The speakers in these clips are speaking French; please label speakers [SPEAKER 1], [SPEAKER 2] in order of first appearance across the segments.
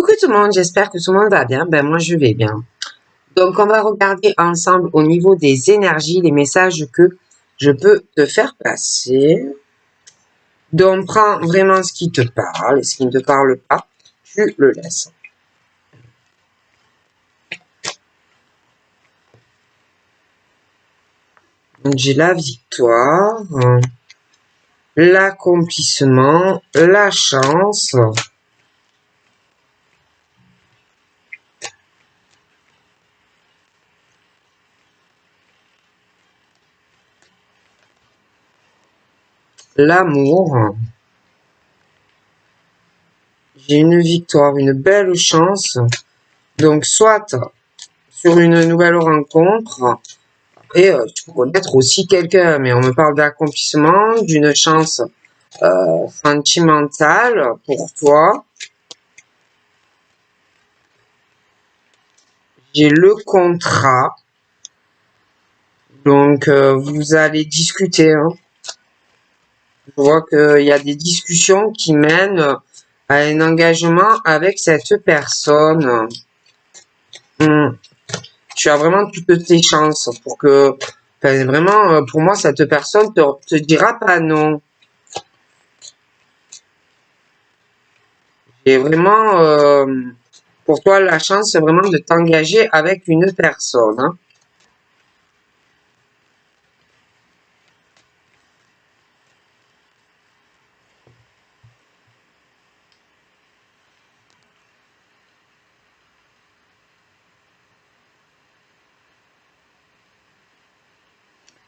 [SPEAKER 1] Coucou tout le monde, j'espère que tout le monde va bien. Ben moi je vais bien. Donc on va regarder ensemble au niveau des énergies les messages que je peux te faire passer. Donc prends vraiment ce qui te parle et ce qui ne te parle pas, tu le laisses. Donc j'ai la victoire, l'accomplissement, la chance. L'amour. J'ai une victoire, une belle chance. Donc soit sur une nouvelle rencontre, après tu peux connaître aussi quelqu'un, mais on me parle d'accomplissement, d'une chance sentimentale pour toi. J'ai le contrat. Donc vous allez discuter. Hein. Je vois qu'il y a des discussions qui mènent à un engagement avec cette personne. Tu as vraiment toutes tes chances pour que, enfin, vraiment, pour moi, cette personne te dira pas non. J'ai vraiment, pour toi, la chance, c'est vraiment de t'engager avec une personne. Hein.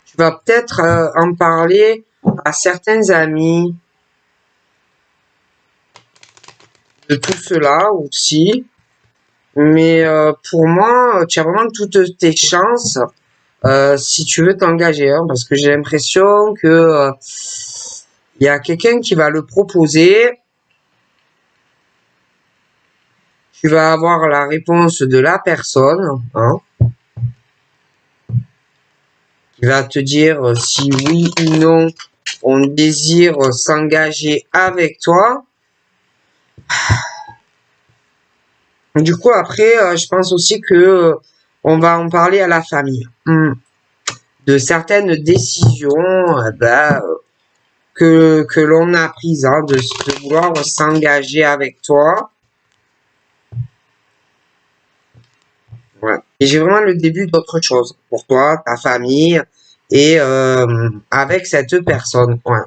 [SPEAKER 1] Tu vas peut-être en parler à certains amis de tout cela aussi. Mais pour moi, tu as vraiment toutes tes chances si tu veux t'engager. Hein, parce que j'ai l'impression que il y a quelqu'un qui va le proposer. Tu vas avoir la réponse de la personne. Hein, qui va te dire si oui ou non on désire s'engager avec toi. Du coup, après, je pense aussi que on va en parler à la famille. De certaines décisions que l'on a prises, hein, de vouloir s'engager avec toi. Ouais. Et j'ai vraiment le début d'autre chose pour toi, ta famille et avec cette personne. Ouais.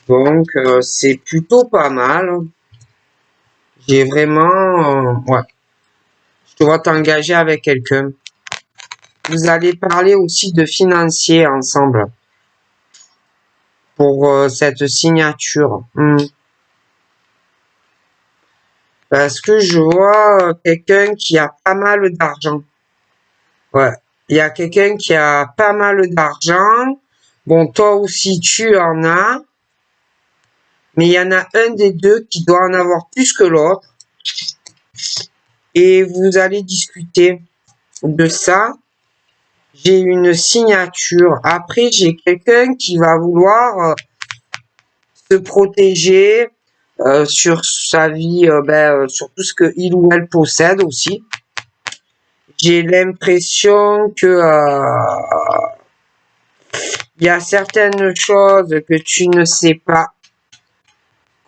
[SPEAKER 1] Donc, c'est plutôt pas mal. J'ai vraiment... ouais. Je te vois t'engager avec quelqu'un. Vous allez parler aussi de financier ensemble. Pour cette signature. Parce que je vois quelqu'un qui a pas mal d'argent. Ouais. Il y a quelqu'un qui a pas mal d'argent. Bon, toi aussi, tu en as. Mais il y en a un des deux qui doit en avoir plus que l'autre. Et vous allez discuter de ça. J'ai une signature. Après, j'ai quelqu'un qui va vouloir se protéger sur sa vie, sur tout ce que il ou elle possède aussi. J'ai l'impression que il y a certaines choses que tu ne sais pas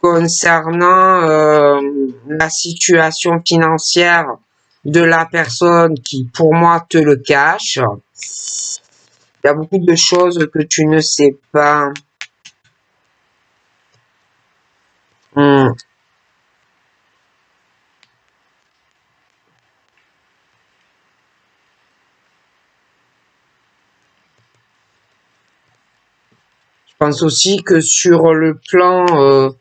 [SPEAKER 1] concernant la situation financière de la personne qui, pour moi, te le cache. Il y a beaucoup de choses que tu ne sais pas. Je pense aussi que sur le plan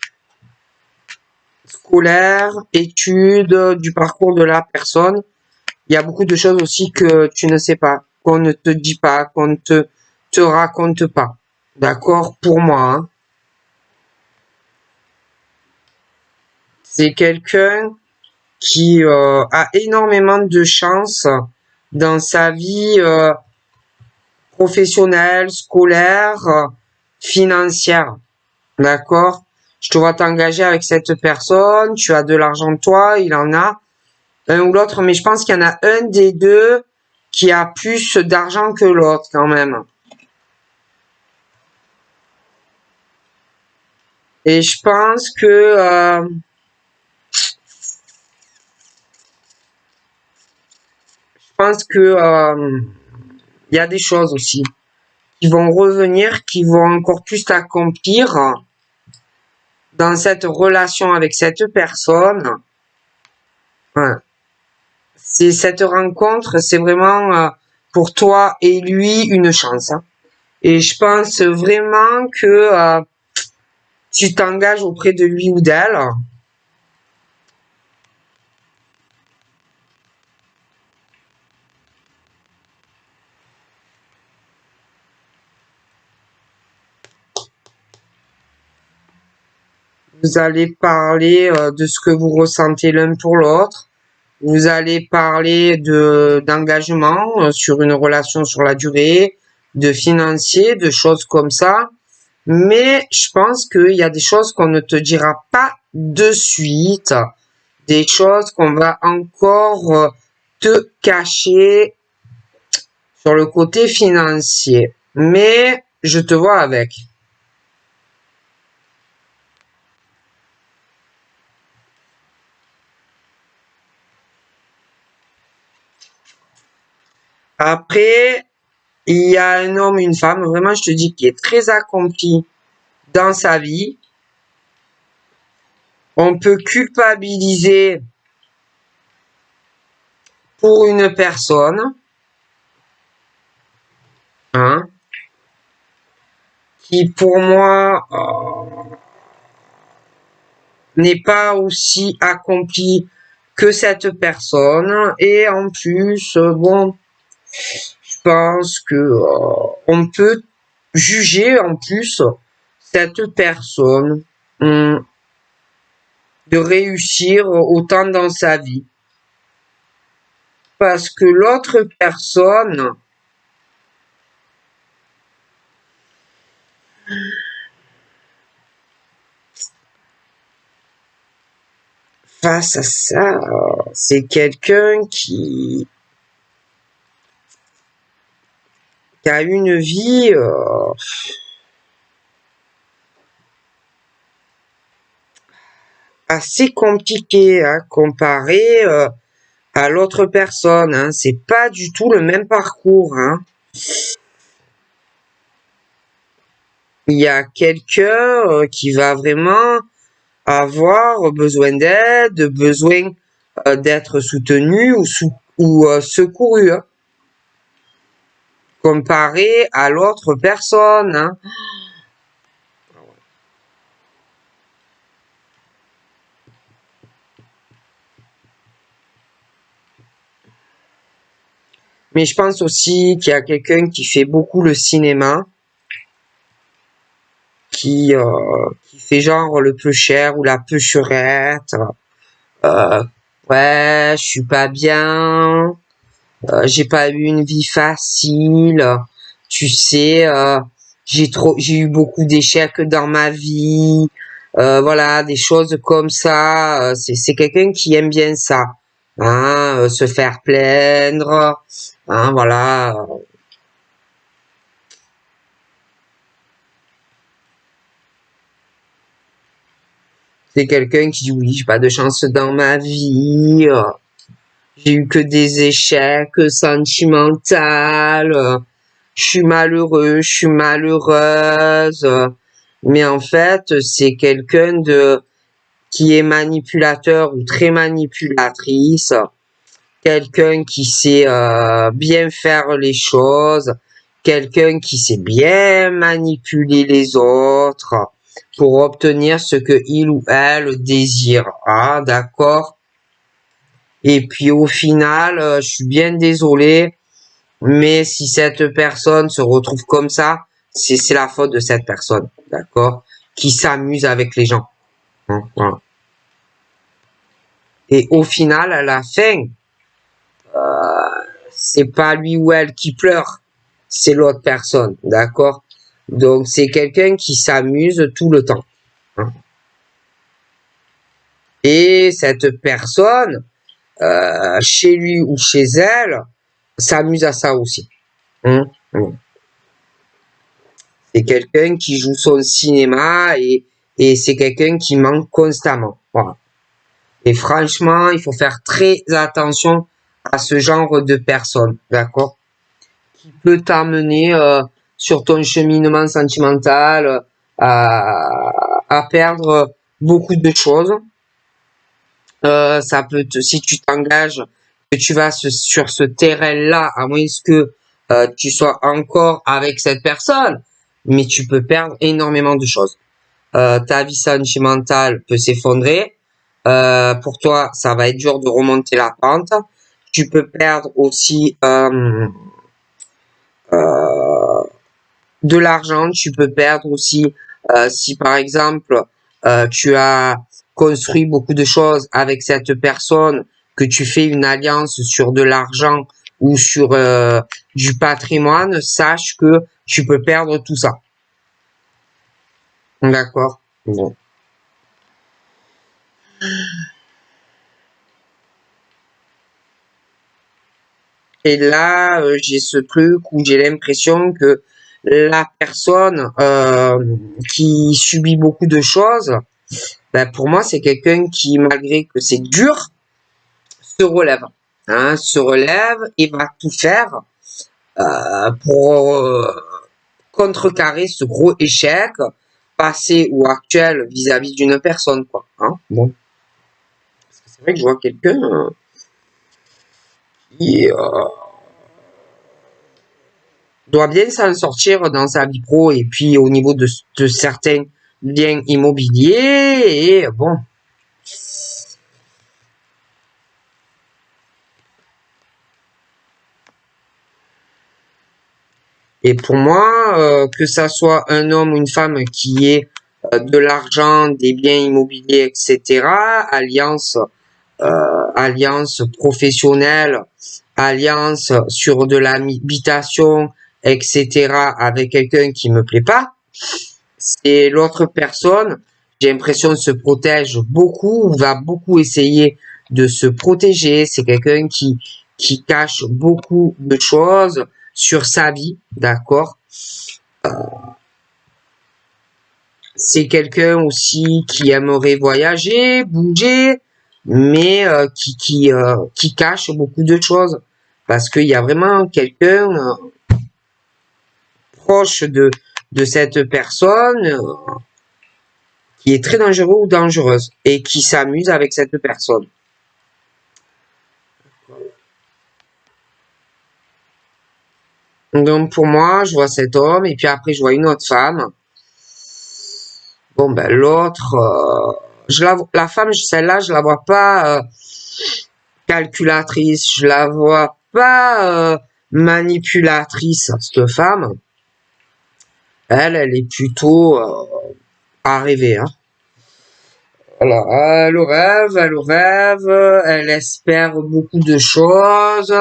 [SPEAKER 1] scolaire, études, du parcours de la personne, il y a beaucoup de choses aussi que tu ne sais pas, qu'on ne te dit pas, qu'on ne te raconte pas. D'accord? Pour moi, hein. C'est quelqu'un qui a énormément de chance dans sa vie professionnelle, scolaire, financière. D'accord? je te vois t'engager avec cette personne, tu as de l'argent toi, il en a un ou l'autre, mais je pense qu'il y en a un des deux qui a plus d'argent que l'autre quand même. Et je pense que il y a des choses aussi qui vont revenir, qui vont encore plus t'accomplir dans cette relation avec cette personne. Ouais. C'est cette rencontre, c'est vraiment pour toi et lui une chance. Hein. Et je pense vraiment que tu t'engages auprès de lui ou d'elle. Vous allez parler de ce que vous ressentez l'un pour l'autre. Vous allez parler d'engagement sur une relation sur la durée, de financier, de choses comme ça. Mais je pense qu'il y a des choses qu'on ne te dira pas de suite, des choses qu'on va encore te cacher sur le côté financier. Mais je te vois avec. Après, il y a un homme, une femme, vraiment, je te dis, qui est très accompli dans sa vie. On peut culpabiliser pour une personne, hein, qui pour moi n'est pas aussi accompli que cette personne. Et en plus, bon, je pense que on peut juger en plus cette personne de réussir autant dans sa vie. Parce que l'autre personne, face à ça, c'est quelqu'un qui a une vie assez compliquée hein, comparée à l'autre personne. Hein. C'est pas du tout le même parcours. Hein. Il y a quelqu'un qui va vraiment avoir besoin d'aide, besoin d'être soutenu ou secouru. Hein. Comparé à l'autre personne. Hein. Mais je pense aussi qu'il y a quelqu'un qui fait beaucoup le cinéma, qui fait genre le peu cher ou la peu churette. Ouais, je suis pas bien, j'ai pas eu une vie facile, tu sais, j'ai eu beaucoup d'échecs dans ma vie, voilà, des choses comme ça. C'est quelqu'un qui aime bien ça, hein, se faire plaindre, hein, voilà. C'est quelqu'un qui dit oui, j'ai pas de chance dans ma vie, j'ai eu que des échecs sentimentaux, je suis malheureux, je suis malheureuse. Mais en fait, c'est quelqu'un qui est manipulateur ou très manipulatrice, quelqu'un qui sait bien faire les choses, quelqu'un qui sait bien manipuler les autres pour obtenir ce que il ou elle désire. Ah, d'accord. Et puis au final, je suis bien désolé, mais si cette personne se retrouve comme ça, c'est la faute de cette personne, d'accord, qui s'amuse avec les gens. Hein, voilà. Et au final, à la fin, c'est pas lui ou elle qui pleure, c'est l'autre personne, d'accord. Donc c'est quelqu'un qui s'amuse tout le temps. Hein. Et cette personne, chez lui ou chez elle, s'amuse à ça aussi. C'est quelqu'un qui joue son cinéma et c'est quelqu'un qui ment constamment. Voilà. Et franchement, il faut faire très attention à ce genre de personne, d'accord? Qui peut t'amener sur ton cheminement sentimental à perdre beaucoup de choses. Ça peut si tu t'engages, que tu vas sur ce terrain-là, à moins que tu sois encore avec cette personne, mais tu peux perdre énormément de choses. Ta vie sentimentale peut s'effondrer. Pour toi, ça va être dur de remonter la pente. Tu peux perdre aussi de l'argent. Tu peux perdre aussi si par exemple tu as construit beaucoup de choses avec cette personne, que tu fais une alliance sur de l'argent ou sur du patrimoine, sache que tu peux perdre tout ça. D'accord? Bon. Et là, j'ai ce truc où j'ai l'impression que la personne qui subit beaucoup de choses, ben pour moi, c'est quelqu'un qui, malgré que c'est dur, se relève. Hein, se relève et va tout faire pour contrecarrer ce gros échec, passé ou actuel, vis-à-vis d'une personne, quoi. Hein, bon. Parce que c'est vrai que je vois quelqu'un qui doit bien s'en sortir dans sa vie pro et puis au niveau de certains biens immobiliers et bon. Et pour moi, que ça soit un homme ou une femme qui ait de l'argent, des biens immobiliers, etc., alliance professionnelle, alliance sur de l'habitation, etc., avec quelqu'un qui me plaît pas, et l'autre personne, j'ai l'impression, se protège beaucoup, va beaucoup essayer de se protéger. C'est quelqu'un qui cache beaucoup de choses sur sa vie, d'accord? C'est quelqu'un aussi qui aimerait voyager, bouger, mais qui cache beaucoup de choses. Parce qu'il y a vraiment quelqu'un proche de cette personne qui est très dangereux ou dangereuse et qui s'amuse avec cette personne. Donc pour moi, je vois cet homme et puis après je vois une autre femme. Bon ben l'autre, la femme, celle-là, je la vois pas calculatrice, je la vois pas manipulatrice, cette femme. Elle est plutôt à rêver, hein. Alors, elle rêve, elle espère beaucoup de choses.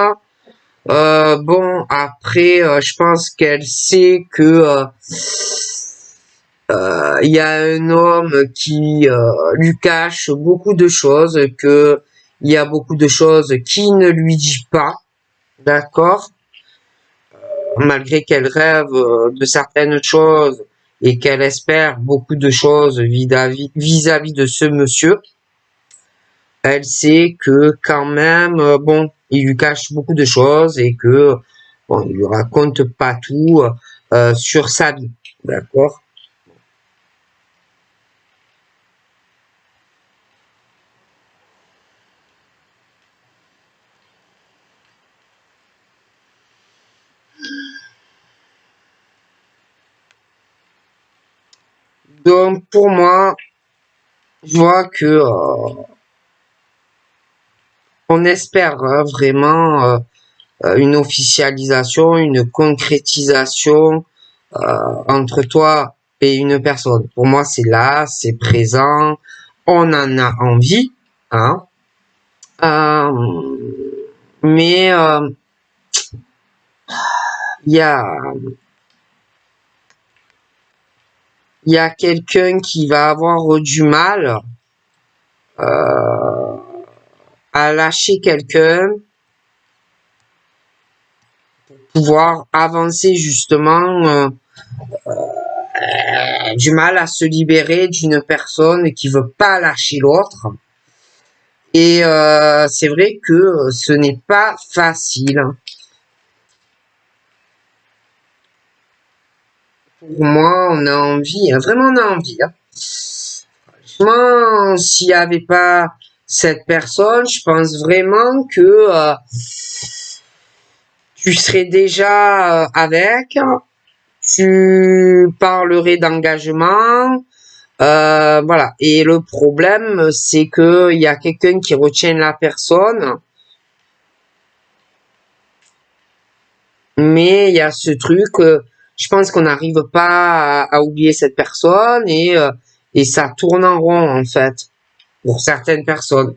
[SPEAKER 1] Bon, après, je pense qu'elle sait que il y a un homme qui lui cache beaucoup de choses, que il y a beaucoup de choses qu'il ne lui dit pas, d'accord? Malgré qu'elle rêve de certaines choses et qu'elle espère beaucoup de choses vis-à-vis de ce monsieur, elle sait que quand même, bon, il lui cache beaucoup de choses et que bon, il lui raconte pas tout sur sa vie, d'accord? Donc pour moi, je vois que on espère vraiment une officialisation, une concrétisation entre toi et une personne. Pour moi, c'est là, c'est présent, on en a envie, hein. Mais il y a quelqu'un qui va avoir du mal à lâcher quelqu'un pour pouvoir avancer justement du mal à se libérer d'une personne qui veut pas lâcher l'autre. Et c'est vrai que ce n'est pas facile. Pour moi, on a envie, vraiment on a envie. Hein. Franchement, s'il n'y avait pas cette personne, je pense vraiment que tu serais déjà avec, tu parlerais d'engagement, voilà. Et le problème, c'est que il y a quelqu'un qui retient la personne, mais il y a ce truc, je pense qu'on n'arrive pas à oublier cette personne et ça tourne en rond en fait pour certaines personnes.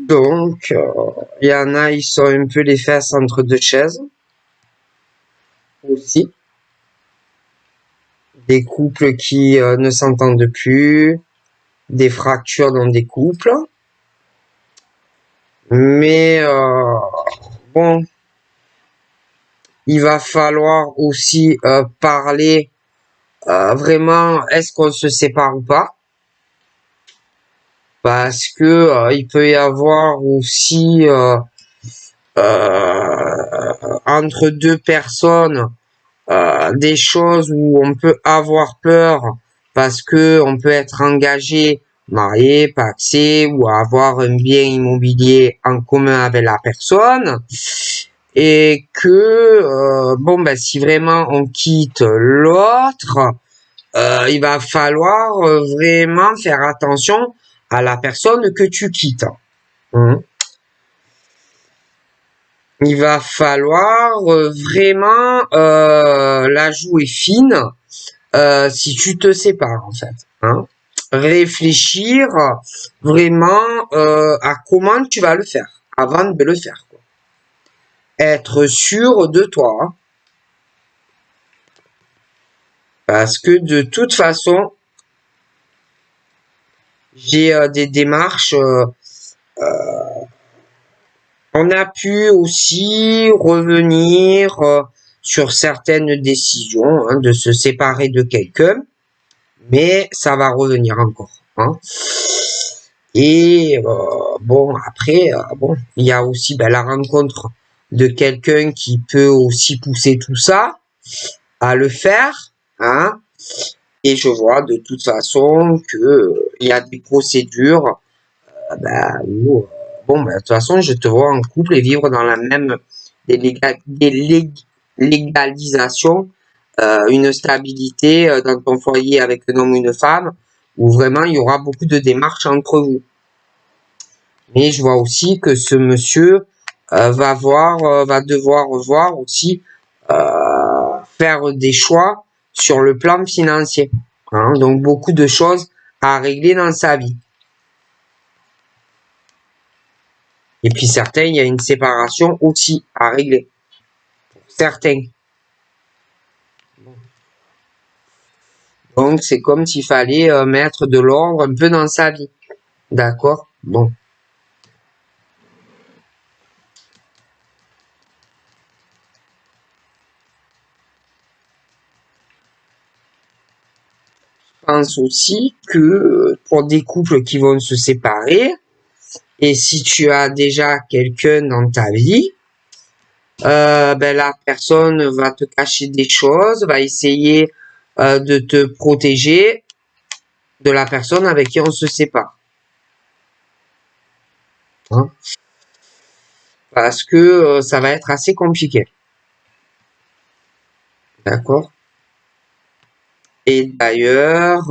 [SPEAKER 1] Donc, il y en a, ils sont un peu les fesses entre deux chaises aussi. Des couples qui ne s'entendent plus, des fractures dans des couples. Mais bon, il va falloir aussi parler vraiment, est-ce qu'on se sépare ou pas? Parce que il peut y avoir aussi entre deux personnes des choses où on peut avoir peur parce que on peut être engagé, marié, pacsé ou avoir un bien immobilier en commun avec la personne et que bon ben si vraiment on quitte l'autre, il va falloir vraiment faire attention à la personne que tu quittes. Hein. Il va falloir vraiment la jouer fine si tu te sépares en fait. Hein. Réfléchir vraiment à comment tu vas le faire avant de le faire. Quoi. Être sûr de toi. Hein. Parce que de toute façon, j'ai des démarches. On a pu aussi revenir sur certaines décisions hein, de se séparer de quelqu'un, mais ça va revenir encore. Hein. Et bon, après, bon, il y a aussi ben, la rencontre de quelqu'un qui peut aussi pousser tout ça à le faire. Hein. Et je vois de toute façon que il y a des procédures ben, où bon, ben, de toute façon, je te vois en couple et vivre dans la même légalisation, une stabilité dans ton foyer avec un homme ou une femme, où vraiment il y aura beaucoup de démarches entre vous. Mais je vois aussi que ce monsieur va devoir voir aussi faire des choix sur le plan financier. Hein, donc beaucoup de choses à régler dans sa vie. Et puis certains, il y a une séparation aussi à régler. Pour certains. Donc c'est comme s'il fallait mettre de l'ordre un peu dans sa vie. D'accord? Bon. Je pense aussi que pour des couples qui vont se séparer, et si tu as déjà quelqu'un dans ta vie, ben la personne va te cacher des choses, va essayer de te protéger de la personne avec qui on se sépare. Hein? Parce que ça va être assez compliqué. D'accord? Et d'ailleurs,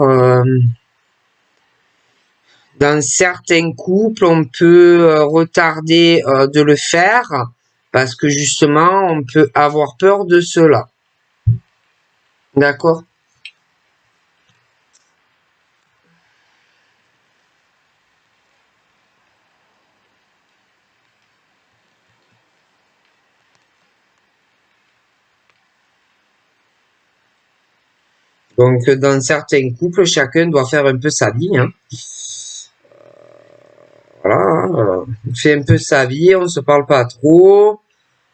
[SPEAKER 1] dans certains couples, on peut retarder de le faire parce que justement, on peut avoir peur de cela. D'accord? Donc, dans certains couples, chacun doit faire un peu sa vie. Hein. Voilà, on fait un peu sa vie, on se parle pas trop.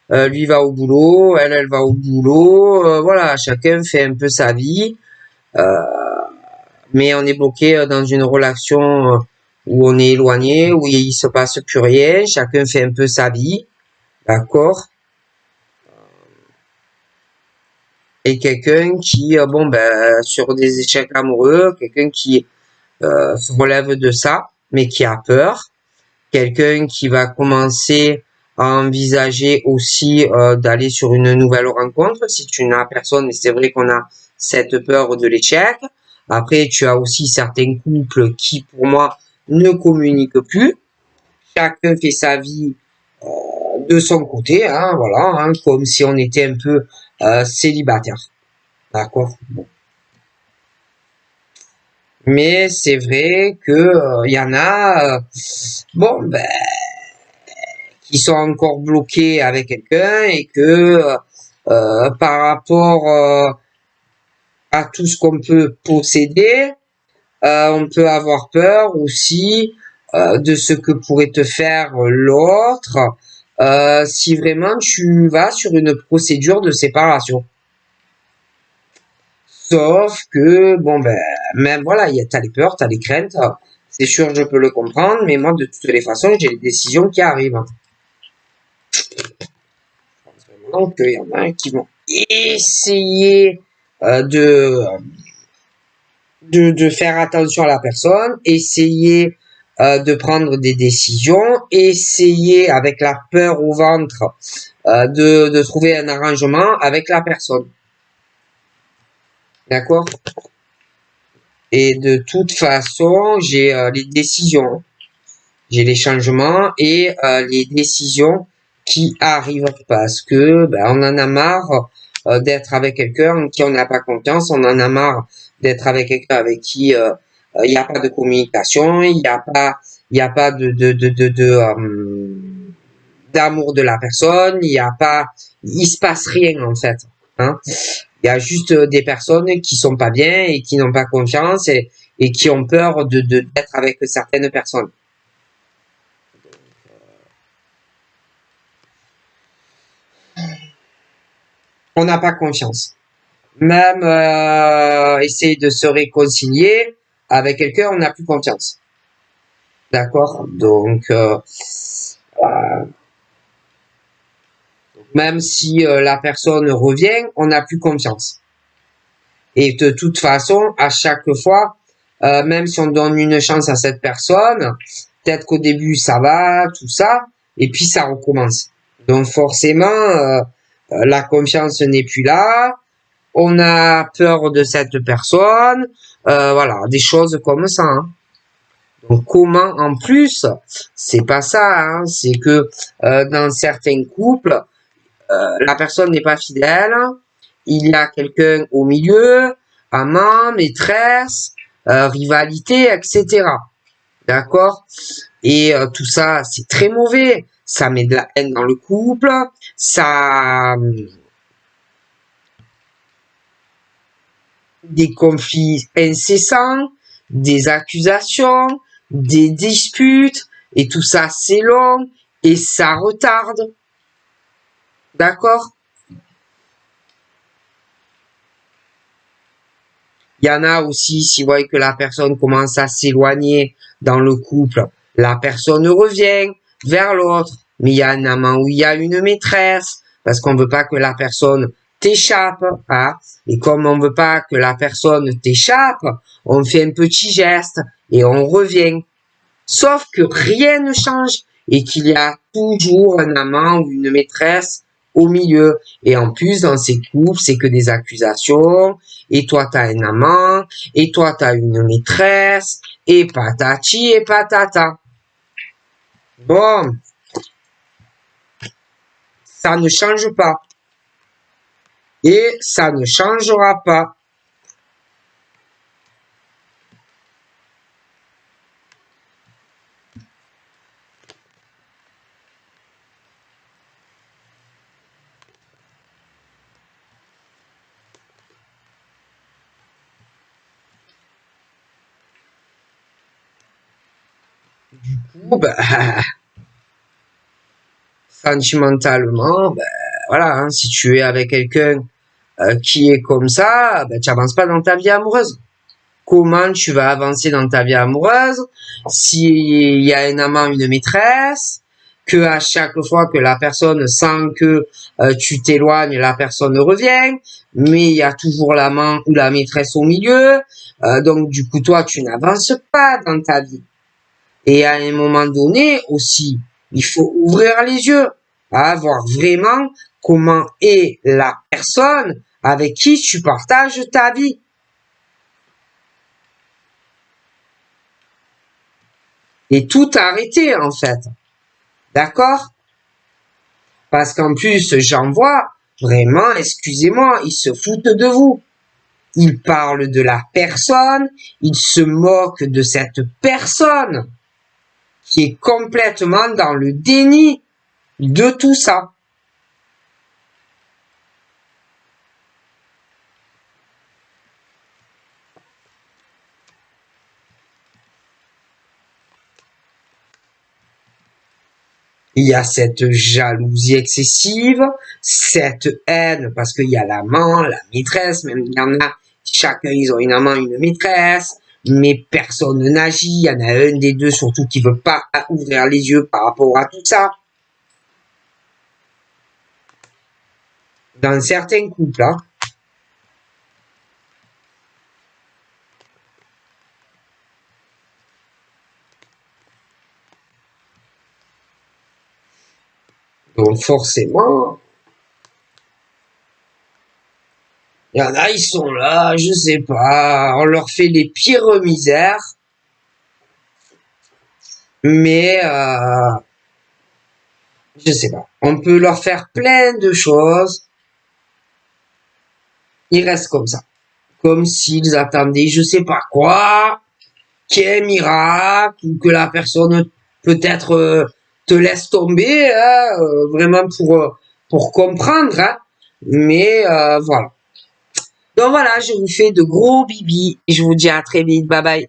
[SPEAKER 1] Lui va au boulot, elle va au boulot. Voilà, chacun fait un peu sa vie. Mais on est bloqué dans une relation où on est éloigné, où il se passe plus rien. Chacun fait un peu sa vie. D'accord? Et quelqu'un qui, bon, ben, sur des échecs amoureux, quelqu'un qui se relève de ça, mais qui a peur. Quelqu'un qui va commencer à envisager aussi d'aller sur une nouvelle rencontre si tu n'as personne, mais c'est vrai qu'on a cette peur de l'échec. Après, tu as aussi certains couples qui, pour moi, ne communiquent plus. Chacun fait sa vie de son côté, hein, voilà, hein, comme si on était un peu célibataire. D'accord? Bon. Mais c'est vrai que y en a, bon, ben, qui sont encore bloqués avec quelqu'un et que par rapport à tout ce qu'on peut posséder, on peut avoir peur aussi de ce que pourrait te faire l'autre si vraiment tu vas sur une procédure de séparation. Sauf que, bon, ben, même voilà, t'as les peurs, t'as les craintes, c'est sûr, je peux le comprendre, mais moi, de toutes les façons, j'ai les décisions qui arrivent. Donc, il y en a qui vont essayer de faire attention à la personne, essayer de prendre des décisions, essayer avec la peur au ventre de trouver un arrangement avec la personne. D'accord? Et de toute façon, j'ai les décisions, j'ai les changements et les décisions qui arrivent parce que ben, on en a marre d'être avec quelqu'un en qui on n'a pas confiance, on en a marre d'être avec quelqu'un avec qui il n'y a pas de communication, il n'y a pas d'amour de la personne, il se passe rien en fait. Hein. Il y a juste des personnes qui sont pas bien et qui n'ont pas confiance et qui ont peur d'être avec certaines personnes. On n'a pas confiance. Même essayer de se réconcilier avec quelqu'un, on n'a plus confiance. D'accord? Donc, même si la personne revient, on n'a plus confiance. Et de toute façon, à chaque fois, même si on donne une chance à cette personne, peut-être qu'au début ça va, tout ça, et puis ça recommence. Donc forcément, la confiance n'est plus là, on a peur de cette personne, voilà, des choses comme ça. Hein. Donc comment en plus, c'est pas ça, hein, c'est que dans certains couples, la personne n'est pas fidèle, il y a quelqu'un au milieu, amant, maîtresse, rivalité, etc. D'accord? Et tout ça, c'est très mauvais. Ça met de la haine dans le couple, ça des conflits incessants, des accusations, des disputes, et tout ça, c'est long et ça retarde. D'accord? Il y en a aussi, si vous voyez que la personne commence à s'éloigner dans le couple, la personne revient vers l'autre. Mais il y a un amant où il y a une maîtresse, parce qu'on veut pas que la personne t'échappe. Hein. Et comme on veut pas que la personne t'échappe, on fait un petit geste et on revient. Sauf que rien ne change et qu'il y a toujours un amant ou une maîtresse au milieu. Et en plus, dans ces couples, c'est que des accusations. Et toi, t'as un amant. Et toi, t'as une maîtresse. Et patati et patata. Bon, ça ne change pas. Et ça ne changera pas. Du coup, ben, sentimentalement, ben, voilà, hein, si tu es avec quelqu'un qui est comme ça, ben, tu n'avances pas dans ta vie amoureuse. Comment tu vas avancer dans ta vie amoureuse s'il y a un amant, une maîtresse, que à chaque fois que la personne sent que tu t'éloignes, la personne revient, mais il y a toujours l'amant ou la maîtresse au milieu, donc du coup toi tu n'avances pas dans ta vie. Et à un moment donné aussi, il faut ouvrir les yeux, à voir vraiment comment est la personne avec qui tu partages ta vie. Et tout arrêter en fait. D'accord? Parce qu'en plus, j'en vois, vraiment, excusez-moi, ils se foutent de vous. Ils parlent de la personne, ils se moquent de cette personne qui est complètement dans le déni de tout ça. Il y a cette jalousie excessive, cette haine, parce qu'il y a l'amant, la maîtresse, même il y en a, chacun ils ont une amant, une maîtresse, mais personne n'agit, il y en a un des deux surtout qui veut pas ouvrir les yeux par rapport à tout ça. Dans certains couples, hein. Donc forcément, il y en a, ils sont là, je sais pas, on leur fait les pires misères, mais je sais pas, on peut leur faire plein de choses, ils restent comme ça, comme s'ils attendaient je sais pas quoi, qu'il y ait un miracle, ou que la personne peut-être te laisse tomber, hein, vraiment pour comprendre, hein, mais voilà. Donc voilà, je vous fais de gros bibis et je vous dis à très vite, bye bye.